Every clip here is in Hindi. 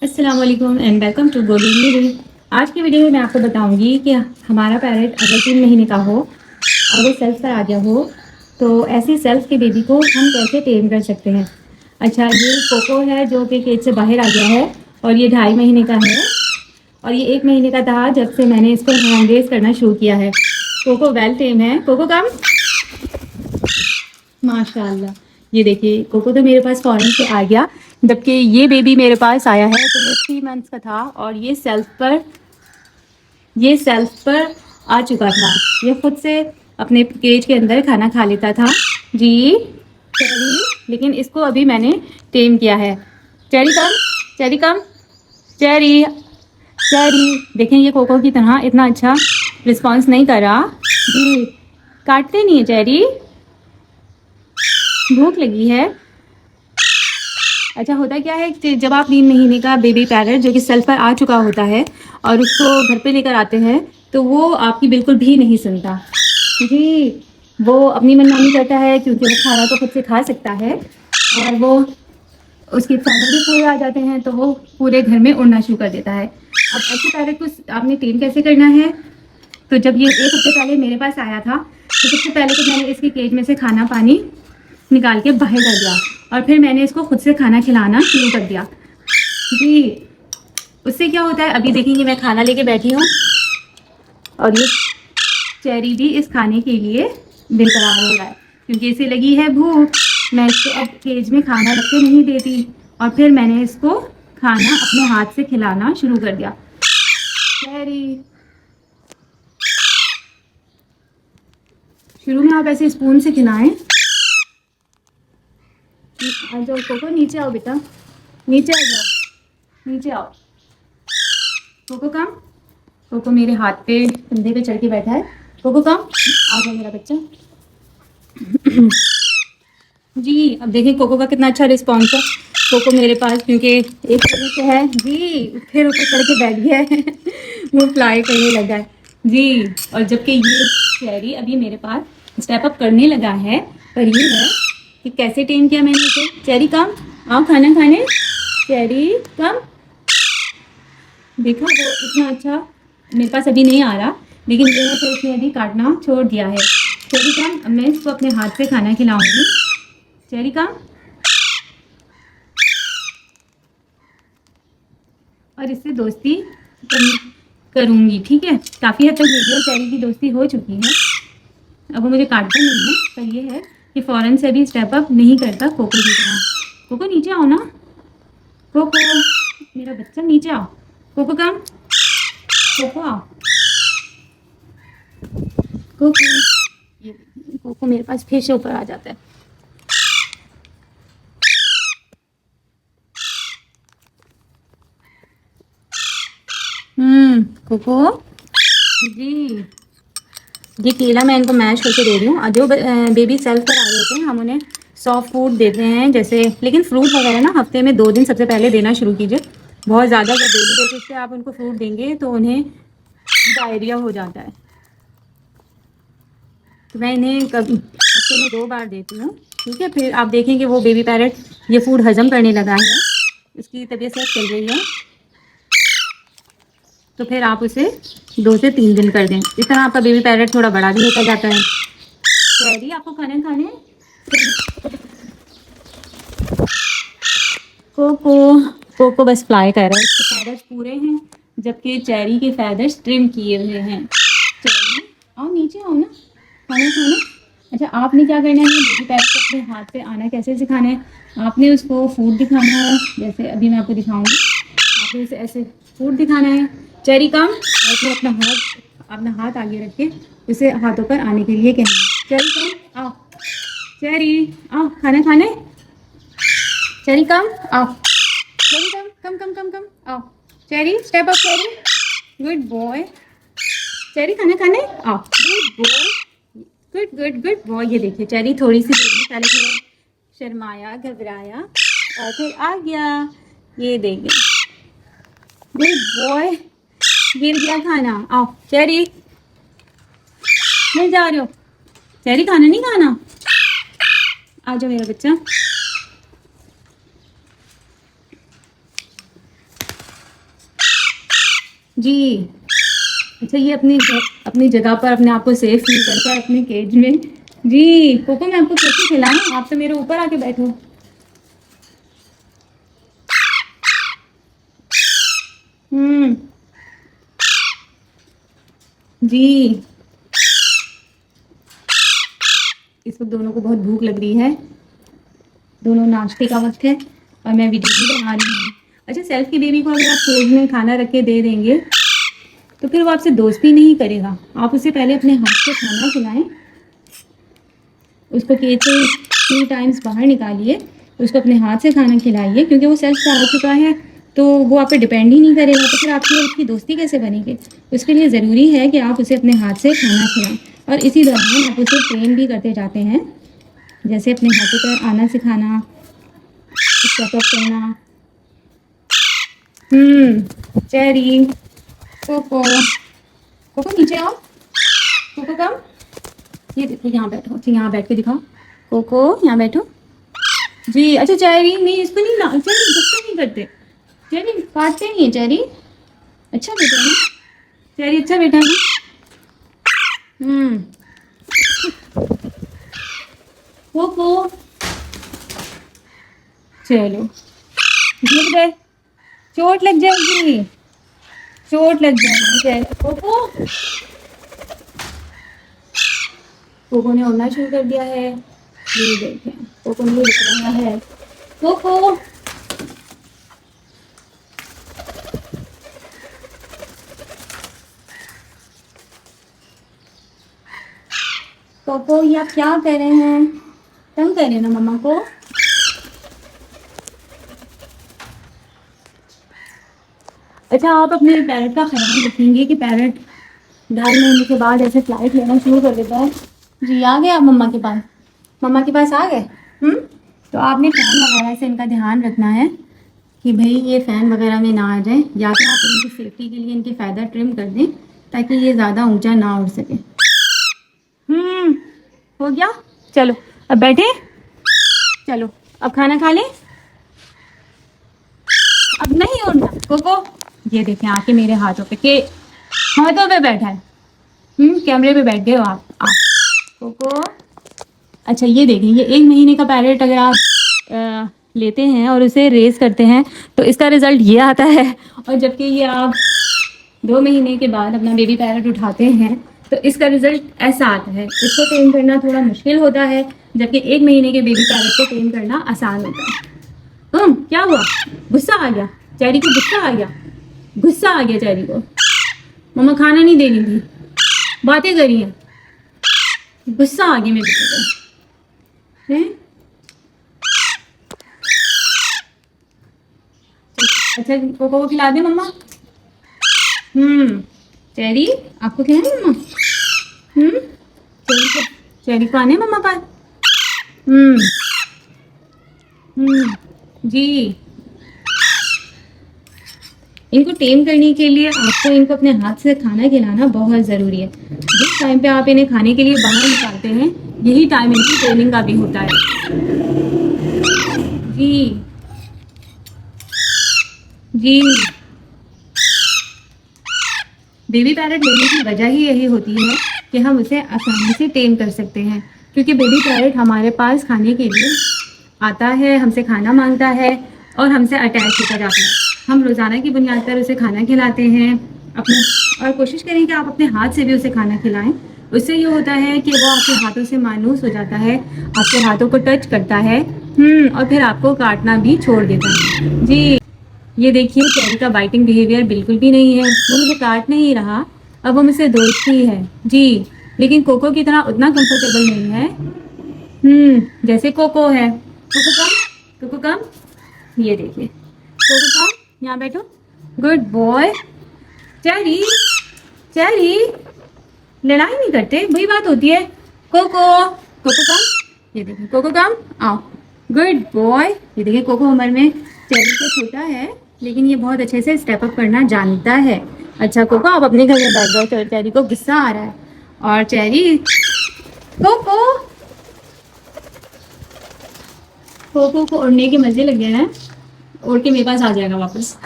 अस्सलाम वालेकुम and welcome to golden living. आज की वीडियो में मैं आपको बताऊंगी कि हमारा पैरेट अगर 3 महीने का हो और वो सेल्फ पर आ गया हो तो ऐसी सेल्फ के बेबी को हम कैसे टेम कर सकते हैं। अच्छा, ये कोको है जो कि केज से बाहर आ गया है और ये 2.5 महीने का है और ये 1 महीने का था जब से मैंने इसको हैंड रेस करना शुरू किया है। कोको वेल टेम है। कोको कम, माशाल्लाह। ये देखिए कोको तो मेरे पास फॉरेन से आ गया, जबकि ये बेबी मेरे पास आया है तो ये 3 मंथ्स का था और ये सेल्फ पर आ चुका था। ये खुद से अपने केज के अंदर खाना खा लेता था जी। चेरी, लेकिन इसको अभी मैंने टेम किया है। Cherry come, Cherry come, cherry, cherry. देखें ये कोको की तरह इतना अच्छा रिस्पॉन्स नहीं कर रहा जी। काटते नहीं है चेरी, भूख लगी है। अच्छा, होता क्या है कि जब आप 3 महीने का बेबी पैरट जो कि सेल्फ पर आ चुका होता है और उसको घर पे लेकर आते हैं तो वो आपकी बिल्कुल भी नहीं सुनता जी। वो अपनी मनमानी करता है क्योंकि वो खाना तो खुद से खा सकता है और वो उसके फैदर भी पूरे आ जाते हैं तो वो पूरे घर में उड़ना शुरू कर देता है। अब ऐसे पैरट को आपने टेम कैसे करना है? तो जब ये 1 हफ्ते पहले मेरे पास आया था तो सबसे पहले तो मैंने इसके केज में से खाना पानी निकाल के बाहर कर दिया और फिर मैंने इसको खुद से खाना खिलाना शुरू कर दिया जी। उससे क्या होता है, अभी देखेंगे मैं खाना लेके बैठी हूँ और ये चेरी भी इस खाने के लिए बेकरार हो रहा है क्योंकि इसे लगी है भूख। मैं इसको अब केज में खाना रख के नहीं देती और फिर मैंने इसको खाना अपने हाथ से खिलाना शुरू कर दिया। चेरी, शुरू में आप ऐसे स्पून से खिलाएं। आ जाओ कोको, नीचे आओ बेटा, नीचे आ जाओ, नीचे आओ। कोको कम, कोको मेरे हाथ पे कंधे पे चढ़ के बैठा है। कोको कम, आ जाओ मेरा बच्चा जी। अब देखिए कोको का कितना अच्छा रिस्पॉन्स है। कोको मेरे पास क्योंकि एक तरह से है जी, फिर ऊपर चढ़ के बैठ गया है वो फ्लाई करने लगा है जी। और जबकि ये चेरी अभी मेरे पास स्टेप अप करने लगा है, पर ये है कि कैसे टेम किया मैंने इसे। चेरी कम, आओ खाना खाने। चेरी कम, देखा वो इतना अच्छा मेरे पास अभी नहीं आ रहा, लेकिन जो है तो इसने अभी काटना छोड़ दिया है। चेरी कम, अब मैं इसको अपने हाथ से खाना खिलाऊंगी। चेरी कम, और इससे दोस्ती करूंगी, ठीक है। काफ़ी हद तक मेरी और चेरी की दोस्ती हो चुकी है, अब वो मुझे काटता नहीं है, पर ये है कि फ़ौरन से भी स्टेप अप नहीं करता कोको की तरह। कोको नीचे आओ ना, कोको मेरा बच्चा नीचे आओ। कोको कम, कोको आओ, कोको। ये कोको मेरे पास फिर से ऊपर आ जाता है। कोको जी। ये केला मैं इनको मैश करके दे रही हूँ और जो बेबी सेल्फ पर आ रहे होते हैं हम उन्हें सॉफ्ट फूड देते हैं जैसे, लेकिन फ्रूट वगैरह ना हफ्ते में 2 दिन सबसे पहले देना शुरू कीजिए। बहुत ज़्यादा अगर डेली बेसिस पे आप उनको फ्रूट देंगे तो उन्हें डायरिया हो जाता है। तो मैं इन्हें कभी हफ्ते में 2 बार देती हूँ, ठीक है। फिर आप देखें कि वो बेबी पैरट ये फूड हजम करने लगा है, इसकी तबीयत सही चल रही है, तो फिर आप उसे 2 से 3 दिन कर दें। इस तरह आपका बेबी पैरट थोड़ा बड़ा भी होता जाता है। चेरी आपको खाने खाने, कोको, कोको बस फ्लाई कर रहा है, इसके फैदर्स पूरे हैं जबकि चेरी के फैदर्स ट्रिम किए हुए हैं। चेरी आओ नीचे आओ ना, खाना खाना। अच्छा, आपने क्या करना है, बेबी पैरट को अपने हाथ पे आना कैसे सिखाना है। आपने उसको फूड दिखाना है, जैसे अभी मैं आपको दिखाऊंगी। आपने उसे ऐसे फूड दिखाना है। चेरी कम, और फिर अपना हाथ आगे रख के उसे हाथों पर आने के लिए कहना है। चेरी कम आओ, चेरी आओ खाना खाने। चेरी कम आओ, चेरी कम कम कम कम कम आओ। Cherry step up, cherry good boy. Cherry खाना खाने आओ, good boy, good good good boy. ये देखिए चेरी थोड़ी सी देर में पहले थोड़ा शर्माया, घबराया और फिर आ गया। ये देखिए गुड बॉय, गिर गया खाना। आओ चेरी, नहीं जा रहे हो। चेरी खाना नहीं खाना, आ जाओ मेरा बच्चा। जी। अच्छा, ये अपनी जगह पर अपने आप को सेफ फील करता है अपने केज में। जी कोको, मैं आपको कैसे खिलाऊं, आप तो मेरे ऊपर आके बैठो। हम्म। जी, इस वक्त दोनों को बहुत भूख लग रही है, दोनों नाश्ते का वक्त है और मैं वीडियो भी बना रही हूँ। अच्छा, सेल्फ की बेबी को अगर आप केज में खाना रख के दे देंगे तो फिर वो आपसे दोस्ती नहीं करेगा। आप उसे पहले अपने हाथ से खाना खिलाएं, उसको केज से 3 टाइम्स बाहर निकालिए, उसको अपने हाथ से खाना खिलाइए, क्योंकि वो सेल्फ से आ चुका है तो वो आप पे डिपेंड ही नहीं करेगा, तो फिर आपकी और उसकी दोस्ती कैसे बनेगी। उसके लिए ज़रूरी है कि आप उसे अपने हाथ से खाना खिलाएं और इसी दौरान आप उसे ट्रेन भी करते जाते हैं, जैसे अपने हाथों पर आना सिखाना, स्टेप अप करना। चेरी, कोको, कोको नीचे आओ, कोको कम, ये देखो यहाँ बैठो, अच्छा यहाँ बैठ के दिखाओ, कोको यहाँ बैठो। जी अच्छा, चेरी नहीं, इसको नहीं ना, चेरी गुस्सा नहीं करते, चेरी काटते नहीं है चेरी, अच्छा बेटा है ना, चेरी अच्छा बेटा है ना। हम्म। कोको, चलो गिर गए, चोट लग जाएगी, चोट लग जाएगी। चलो कोको, कोको ने उड़ना शुरू कर दिया है, ये देखें कोको ने उड़ रहा है। कोको, कोको, ये आप क्या कर रहे हैं, तंग कर रहे हैं ना मम्मा को। अच्छा, आप अपने पैरट का ख्याल रखेंगे कि पैरट 2.5 महीने के बाद ऐसे फ्लाइट लेना शुरू कर देता है। जी आ गए आप मम्मा के पास, मम्मा के पास आ गए। तो आपने फ़ैन वगैरह से इनका ध्यान रखना है कि भाई ये फ़ैन वगैरह में ना आ जाए, या तो आप इनकी सेफ्टी के लिए इनके फ़ायदा ट्रिम कर दें ताकि ये ज़्यादा ऊंचा ना उड़ सके। हो गया, चलो अब बैठे, चलो अब खाना खा लें, अब नहीं उड़ना कोको। ये देखें आके मेरे हाथों पे बैठा है। कैमरे पे बैठ गए हो आप कोको। अच्छा ये देखें, ये 1 महीने का पैरेट अगर आप लेते हैं और उसे रेस करते हैं तो इसका रिज़ल्ट ये आता है, और जबकि ये आप 2 महीने के बाद अपना बेबी पैरेट उठाते हैं तो इसका रिज़ल्ट ऐसा आता है। इसको टेम करना थोड़ा मुश्किल होता है, जबकि 1 महीने के बेबी पैरेट को टेम करना आसान होता है। क्या हुआ, गुस्सा आ गया चेरी को, गुस्सा आ गया, गुस्सा आ गया चेरी को, मम्मा खाना नहीं दे रही थी, बातें करी हैं, गुस्सा आ गया मेरे को हैं। अच्छा कोको को खिला दे मम्मा। चेरी आपको खिलाए मम्मा। चेरी को आने मम्मा पास। जी, इनको टेम करने के लिए आपको इनको अपने हाथ से खाना खिलाना बहुत ज़रूरी है। जिस टाइम पे आप इन्हें खाने के लिए बाहर निकालते हैं यही टाइम इनकी ट्रेनिंग का भी होता है। जी जी, बेबी पैरेट लेने की वजह ही यही होती है कि हम उसे आसानी से टेम कर सकते हैं, क्योंकि बेबी पैरेट हमारे पास खाने के लिए आता है, हमसे खाना मांगता है और हमसे अटैच होता जाता है। हम रोज़ाना की बुनियाद पर उसे खाना खिलाते हैं अपने, और कोशिश करें कि आप अपने हाथ से भी उसे खाना खिलाएं। उससे ये होता है कि वो आपके हाथों से मायूस हो जाता है, आपके हाथों को टच करता है और फिर आपको काटना भी छोड़ देता है। जी, ये देखिए चेरी का बाइटिंग बिहेवियर बिल्कुल भी नहीं है, वो मुझे काट नहीं रहा, अब वो मुझसे दोस्ती है। जी, लेकिन कोको की तरह उतना कंफर्टेबल नहीं है जैसे कोको है। कोको कम, कोको कम, ये देखिए कोको कम, यहाँ बैठो, गुड बॉय। चेरी, चेरी लड़ाई नहीं करते, वही बात होती है। कोको, कोको कम, ये देखिए कोको कम, आओ, गुड बॉय। ये देखिए कोको उम्र में चेरी से छोटा है, लेकिन ये बहुत अच्छे से स्टेप अप करना जानता है। अच्छा कोको, आप अपने घर में बैठ जाओ, चेरी को गुस्सा आ रहा है। और चेरी, कोको, कोको को उड़ने के मजे लग गए हैं, उड़ के मेरे पास आ जाएगा वापस।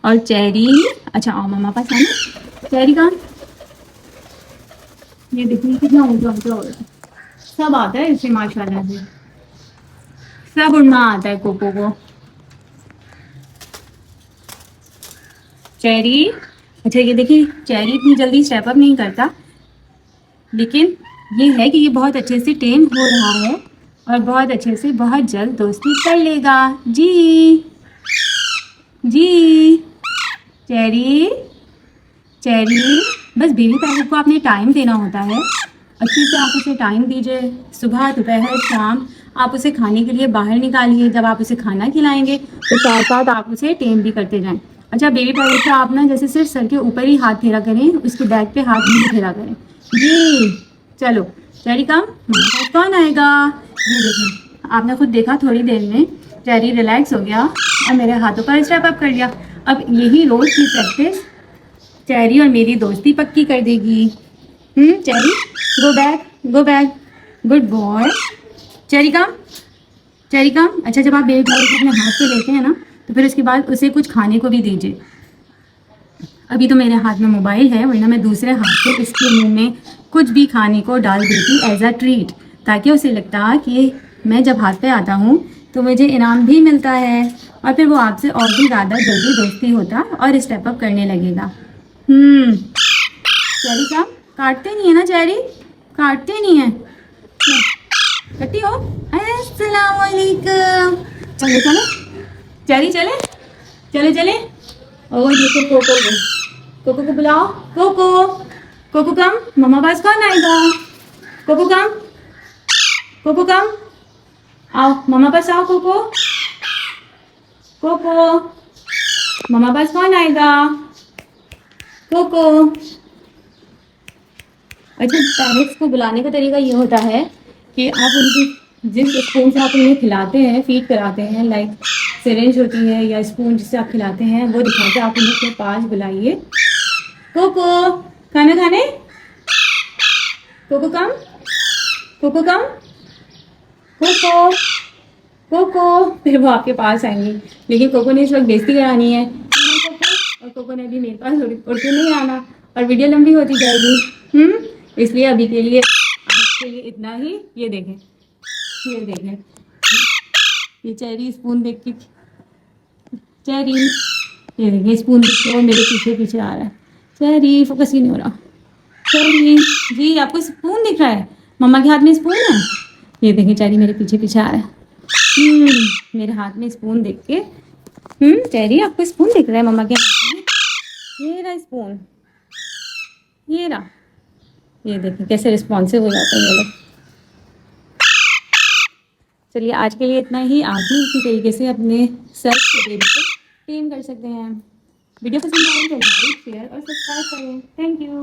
और चेरी, अच्छा आओ मम्मा पास आना। चेरी कहाँ? ये देखिए कितना ऊंचा ऊंचा हो रहा है। सब आता है इसे माशाल्लाह से, सब उड़ना आता है कोको को। चेरी, अच्छा ये देखिए चेरी इतनी जल्दी स्टेप अप नहीं करता, लेकिन ये है कि ये बहुत अच्छे से टेम हो रहा है और बहुत अच्छे से बहुत जल्द दोस्ती कर लेगा। जी जी चेरी, चेरी, बस बेबी पैरेट को आपने टाइम देना होता है। अच्छे से आप उसे टाइम दीजिए, सुबह दोपहर शाम आप उसे खाने के लिए बाहर निकालिए। जब आप उसे खाना खिलाएंगे तो साथ साथ आप उसे टेम भी करते जाएं। अच्छा बेबी पैरेट को आप ना जैसे सिर्फ सर के ऊपर ही हाथ फेरा करें, उसके बैक पे हाथ नहीं फेरा करें। जी चलो चेरी कम, हमारे पास कौन आएगा? ये देखें, आपने खुद देखा थोड़ी देर में चेरी रिलैक्स हो गया और मेरे हाथों पर स्टेप अप कर लिया। अब यही रोज़ की प्रैक्टिस चेरी और मेरी दोस्ती पक्की कर देगी। Cherry go back, go back, good boy. Cherry come, Cherry come. अच्छा जब आप बेबी पैरेट को अपने हाथ पे लेते हैं ना तो फिर उसके बाद उसे कुछ खाने को भी दीजिए। अभी तो मेरे हाथ में मोबाइल है, वरना मैं दूसरे हाथ से इसके मुंह में कुछ भी खाने को डाल देती एज अ ट्रीट, ताकि उसे लगता कि मैं जब हाथ पे आता हूँ तो मुझे इनाम भी मिलता है और फिर वो आपसे और भी ज़्यादा जल्दी दोस्ती होता और स्टेप अप करने लगेगा। चेरी का काटते नहीं है ना? चेरी काटते नहीं है, कटी हो। अस्सलाम वालेकुम। चले चले चेरी, चले चले चले। ओ ये तो कोको को, कोको को बुलाओ। कोको, कोको कम, मम्मा पास कौन आएगा? कोको कम, कोको कम, आओ मम्मा पास आओ। कोको, कोको, मम्मा पास कौन आएगा? कोको। अच्छा पेरेंट्स को बुलाने का तरीका ये होता है कि आप उनकी जिस स्पून से आप उन्हें खिलाते हैं, फीड कराते हैं, लाइक सिरिंज होती है या स्पून जिससे आप खिलाते हैं, वो दिखा के आप उन्हें अपने पास बुलाइए। कोको खाना खाने, कोको कम, कोको कम, कोको, कोको। फिर वो आपके पास आएंगी, लेकिन कोको ने इस वक्त बेइज्जती करानी है और कोको ने भी मेरे पास उड़ के नहीं आना और वीडियो लंबी होती जाएगी। इसलिए अभी के लिए आज के लिए इतना ही। ये देखें, ये देखें, ये चेरी स्पून देख के, चेरी ये देखिए स्पून देख के वो मेरे पीछे पीछे आ रहा है। चेरी फोकस ही नहीं हो रहा। चेरी जी आपको स्पून दिख रहा है? मम्मा के हाथ में स्पून है। ये देखिए चेरी मेरे पीछे पीछे आ रहा है। मेरे हाथ में स्पून देख के, चेरी आपको स्पून दिख रहा है मम्मा के हाथ में? ये रहा स्पून, ये रहा। ये देखिए कैसे रिस्पॉन्सिव हो जाता है ये लोग। चलिए आज के लिए इतना ही। आप भी इसी तरीके से अपने सेल्फ के बेबी को टेम कर सकते हैं। वीडियो पसंद आए तो लाइक शेयर और सब्सक्राइब करें। Thank you.